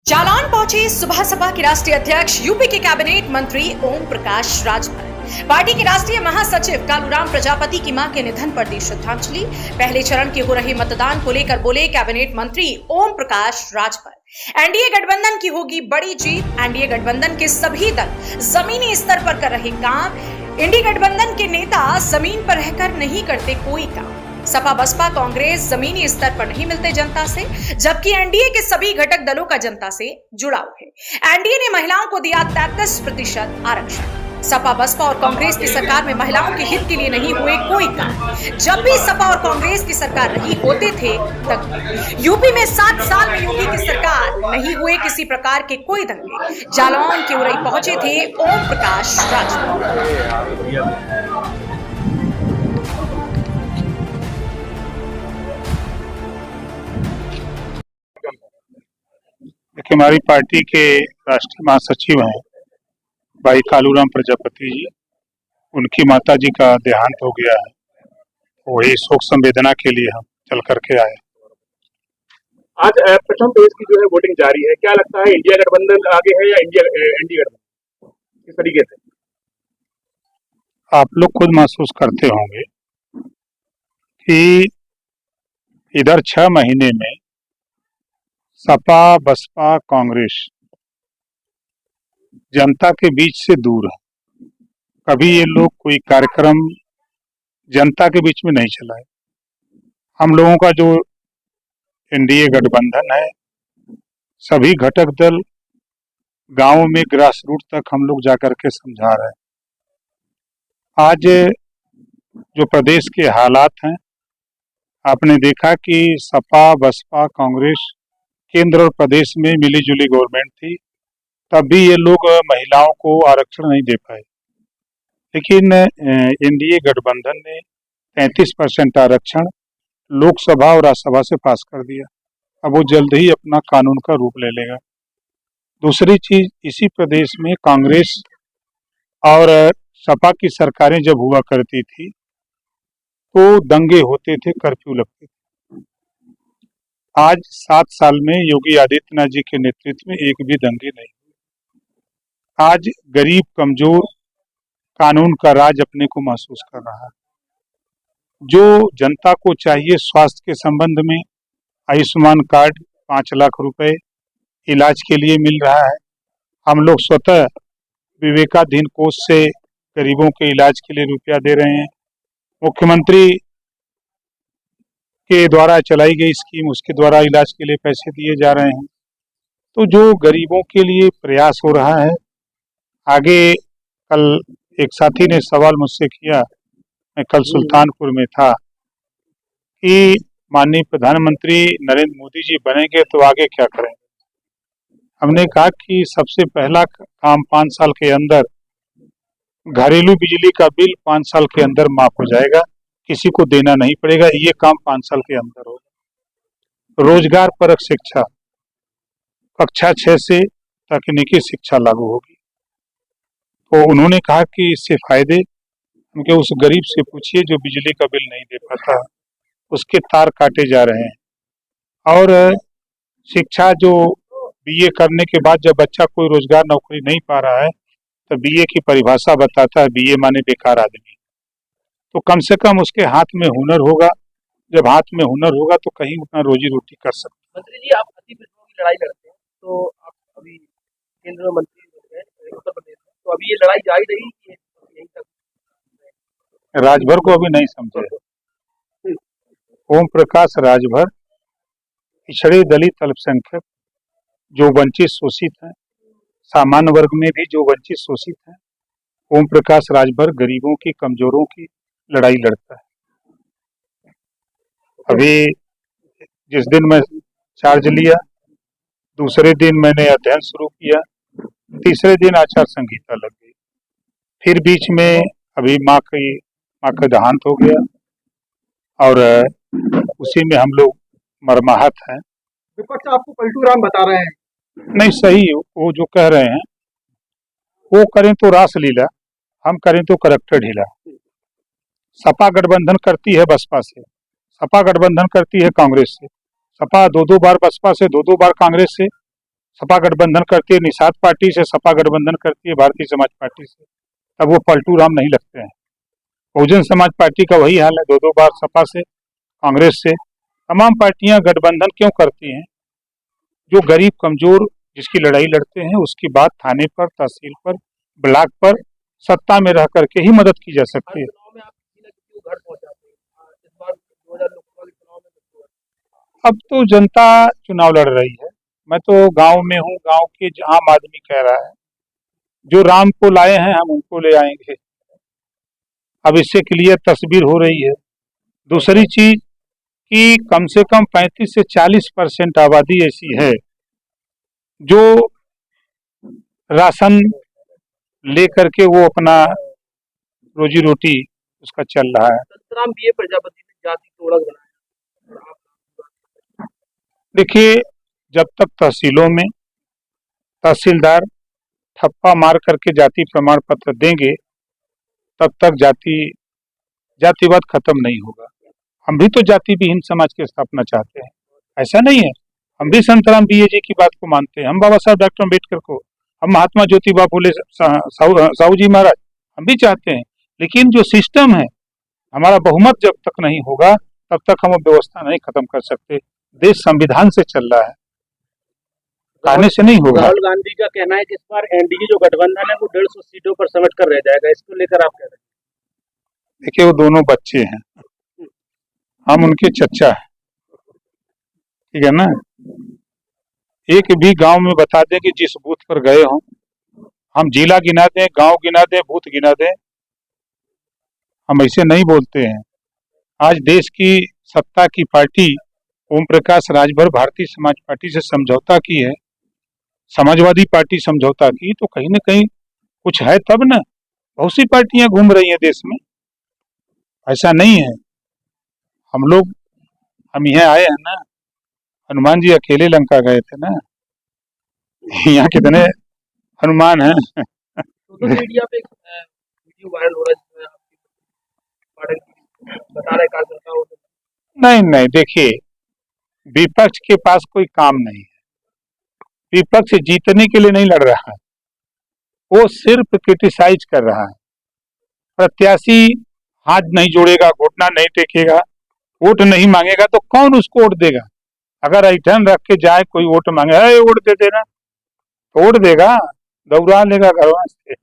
जालौन पहुंचे सुबह सपा के राष्ट्रीय अध्यक्ष यूपी के कैबिनेट मंत्री ओम प्रकाश राजभर। पार्टी के राष्ट्रीय महासचिव कालूराम प्रजापति की मां के निधन पर दी श्रद्धांजलि। पहले चरण के हो रहे मतदान को लेकर बोले कैबिनेट मंत्री ओम प्रकाश राजभर। एनडीए गठबंधन की होगी बड़ी जीत। एनडीए गठबंधन के सभी दल जमीनी स्तर पर कर रहे काम। इंडी गठबंधन के नेता जमीन पर रहकर नहीं करते कोई काम। सपा बसपा कांग्रेस जमीनी स्तर पर नहीं मिलते जनता से, जबकि एनडीए के सभी घटक दलों का जनता से जुड़ाव है। एनडीए ने महिलाओं को दिया 33% आरक्षण। सपा बसपा और कांग्रेस की सरकार में महिलाओं के हित के लिए नहीं हुए कोई काम। जब भी सपा और कांग्रेस की सरकार रही होते थे तब यूपी में 7 साल में योगी की सरकार नहीं हुए किसी प्रकार के कोई दंगे। जालौन के उरई पहुंचे थे ओम प्रकाश राजभर। देखिए, हमारी पार्टी के राष्ट्रीय महासचिव हैं भाई कालूराम प्रजापति जी, उनकी माता जी का देहांत हो गया है। वही शोक संवेदना के लिए हम चल करके आए। आज प्रथम फेज की जो है वोटिंग जारी है। क्या लगता है, इंडिया गठबंधन आगे है या एनडीए गठबंधन, किस तरीके से? आप लोग खुद महसूस करते होंगे कि इधर 6 महीने में सपा बसपा कांग्रेस जनता के बीच से दूर है। कभी ये लोग कोई कार्यक्रम जनता के बीच में नहीं चलाए। हम लोगों का जो एनडीए गठबंधन है, सभी घटक दल गांव में ग्रास रूट तक हम लोग जाकर के समझा रहे हैं। आज जो प्रदेश के हालात हैं, आपने देखा कि सपा बसपा कांग्रेस केंद्र और प्रदेश में मिली जुली गवर्नमेंट थी, तब भी ये लोग महिलाओं को आरक्षण नहीं दे पाए। लेकिन एनडीए गठबंधन ने 33% आरक्षण लोकसभा और राज्यसभा से पास कर दिया। अब वो जल्द ही अपना कानून का रूप ले लेगा। दूसरी चीज, इसी प्रदेश में कांग्रेस और सपा की सरकारें जब हुआ करती थी तो दंगे होते थे, कर्फ्यू लगते थे। आज 7 साल में योगी आदित्यनाथ जी के नेतृत्व में एक भी दंगे नहीं हुए। आज गरीब कमजोर कानून का राज अपने को महसूस कर रहा है। जो जनता को चाहिए स्वास्थ्य के संबंध में, आयुष्मान कार्ड 5 लाख रुपए इलाज के लिए मिल रहा है। हम लोग स्वतः विवेकाधीन कोष से गरीबों के इलाज के लिए रुपया दे रहे हैं। मुख्यमंत्री के द्वारा चलाई गई स्कीम, उसके द्वारा इलाज के लिए पैसे दिए जा रहे हैं। तो जो गरीबों के लिए प्रयास हो रहा है। आगे कल एक साथी ने सवाल मुझसे किया, मैं कल सुल्तानपुर में था, कि माननीय प्रधानमंत्री नरेंद्र मोदी जी बनेंगे तो आगे क्या करेंगे। हमने कहा कि सबसे पहला काम 5 साल के अंदर घरेलू बिजली का बिल 5 साल के अंदर माफ हो जाएगा, किसी को देना नहीं पड़ेगा। ये काम 5 साल के अंदर होगा। रोजगार परक शिक्षा कक्षा 6 से तकनीकी शिक्षा लागू होगी। तो उन्होंने कहा कि इससे फायदे, उनके उस गरीब से पूछिए जो बिजली का बिल नहीं दे पाता, उसके तार काटे जा रहे हैं। और शिक्षा जो बीए करने के बाद जब बच्चा कोई रोजगार नौकरी नहीं पा रहा है तो बीए की परिभाषा बताता है, बीए माने बेकार आदमी। तो कम से कम उसके हाथ में हुनर होगा। जब हाथ में हुनर होगा तो कहीं अपना रोजी रोटी कर सकते। मंत्री जी, आप अति विरोध की लड़ाई लड़ते हैं, तो आप अभी केंद्र में मंत्री हैं उत्तर प्रदेश में, तो अभी ये लड़ाई जारी रही कि यहीं तक? राजभर को अभी नहीं समझे। ओम प्रकाश राजभर पिछड़े दलित अल्पसंख्यक जो वंचित शोषित हैं, सामान्य वर्ग में भी जो वंचित शोषित हैं, ओम प्रकाश राजभर गरीबों की कमजोरों की लड़ाई लड़ता है। अभी जिस दिन मैं चार्ज लिया, दूसरे दिन मैंने अध्ययन शुरू किया, तीसरे दिन आचार संहिता लग गई। फिर बीच में अभी माँ का देहांत हो गया और उसी में हम लोग मर्माहत हैं। विपक्ष आपको पलटू राम बता रहे हैं। नहीं, सही वो जो कह रहे हैं, वो करें तो रासलीला, हम करें तो करैक्टर ढीला। सपा गठबंधन करती है बसपा से, सपा गठबंधन करती है कांग्रेस से, सपा 2-2 बार बसपा से, 2-2 बार कांग्रेस से, सपा गठबंधन करती है निषाद पार्टी से, सपा गठबंधन करती है भारतीय समाज पार्टी से, तब वो पलटू राम नहीं लगते हैं। बहुजन समाज पार्टी का वही हाल है, 2-2 बार सपा से, कांग्रेस से, तमाम पार्टियां गठबंधन क्यों करती हैं? जो गरीब कमजोर जिसकी लड़ाई लड़ते हैं उसकी बात थाने पर, तहसील पर, ब्लॉक पर सत्ता में रह करके ही मदद की जा सकती है। चुनाव में आप किसी न किसी को घर पहुंचाते हैं। इस बार 2000 लोकसभा के चुनाव में अब तो जनता चुनाव लड़ रही है, मैं तो गांव में हूँ, गांव के आम आदमी कह रहा है जो राम को लाए हैं हम उनको ले आएंगे। अब इससे क्लियर तस्वीर हो रही है। दूसरी चीज कि कम से कम 35 से 40% आबादी ऐसी है जो राशन ले करके वो अपना रोजी रोटी उसका चल रहा है। संतराम बीए प्रजापति ने जाति तोड़क बनाया। देखिए, जब तक तहसीलों में तहसीलदार ठप्पा मार करके जाति प्रमाण पत्र देंगे तब तक जातिवाद खत्म नहीं होगा। हम भी तो जाति विहीन समाज की स्थापना चाहते हैं, ऐसा नहीं है। हम भी संतराम बीए जी की बात को मानते हैं, हम बाबा साहब डॉक्टर अम्बेडकर को, हम महात्मा ज्योतिबा फुले साहू जी महाराज हम भी चाहते हैं। लेकिन जो सिस्टम है, हमारा बहुमत जब तक नहीं होगा तब तक हम व्यवस्था नहीं खत्म कर सकते। देश संविधान से चल रहा है, कहने से नहीं होगा। राहुल गांधी का कहना है कि इस बार एनडीए जो गठबंधन है वो 150 सीटों पर समेट कर रह जाएगा, इसको लेकर आप कह रहे हैं? देखिए, वो दोनों बच्चे हैं, हम उनके चचा हैं, ठीक है ना। एक भी गांव में बता दें कि जिस बूथ पर गए हों, हम जिला गिना दें, गांव गिना दें, बूथ गिना दें, हम ऐसे नहीं बोलते हैं। आज देश की सत्ता की पार्टी ओम प्रकाश राजभर भारतीय समाज पार्टी से समझौता की है, समाजवादी पार्टी समझौता की, तो कहीं ना कहीं कुछ है तब ना। बहुत सी पार्टियां घूम रही हैं देश में, ऐसा नहीं है। हम यहाँ आए हैं ना, हनुमान जी अकेले लंका गए थे ना, यहाँ कितने हनुमान हैं। सोशल मीडिया पे वीडियो वायरल हो रहा है बता रहे कार्यकर्ता हो। नहीं, देखिए, विपक्ष के पास कोई काम नहीं है, विपक्ष जीतने के लिए नहीं लड़ रहा है, वो सिर्फ क्रिटिसाइज कर रहा है। प्रत्याशी हाथ नहीं जोड़ेगा, घुटना नहीं टेकेगा, वोट नहीं मांगेगा तो कौन उसको वोट देगा? अगर ऐठन रख के जाए कोई वोट मांगे, वोट दे देना, तो वोट देगा, दौड़ा लेगा घरवा से।